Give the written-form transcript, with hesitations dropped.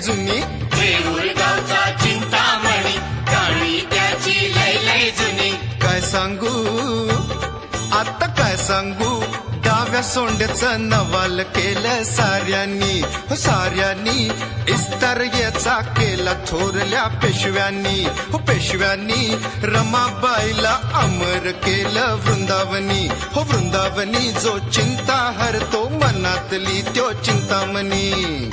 जुनी, जेऊर गावचा चिंतामणी, गाणी त्याची लय लय जुनी. काय सांगू आता काय सांगू, डाव्या सोंड्याचं नवाल केलं साऱ्यांनी, हो साऱ्यांनी. इस्तर याचा केला थोरल्या पेशव्यांनी, हो पेशव्यांनी. रमाबाईला अमर केलं वृंदावनी, हो वृंदावनी. जो चिंता हरतो मनातली त्यो चिंतामणी.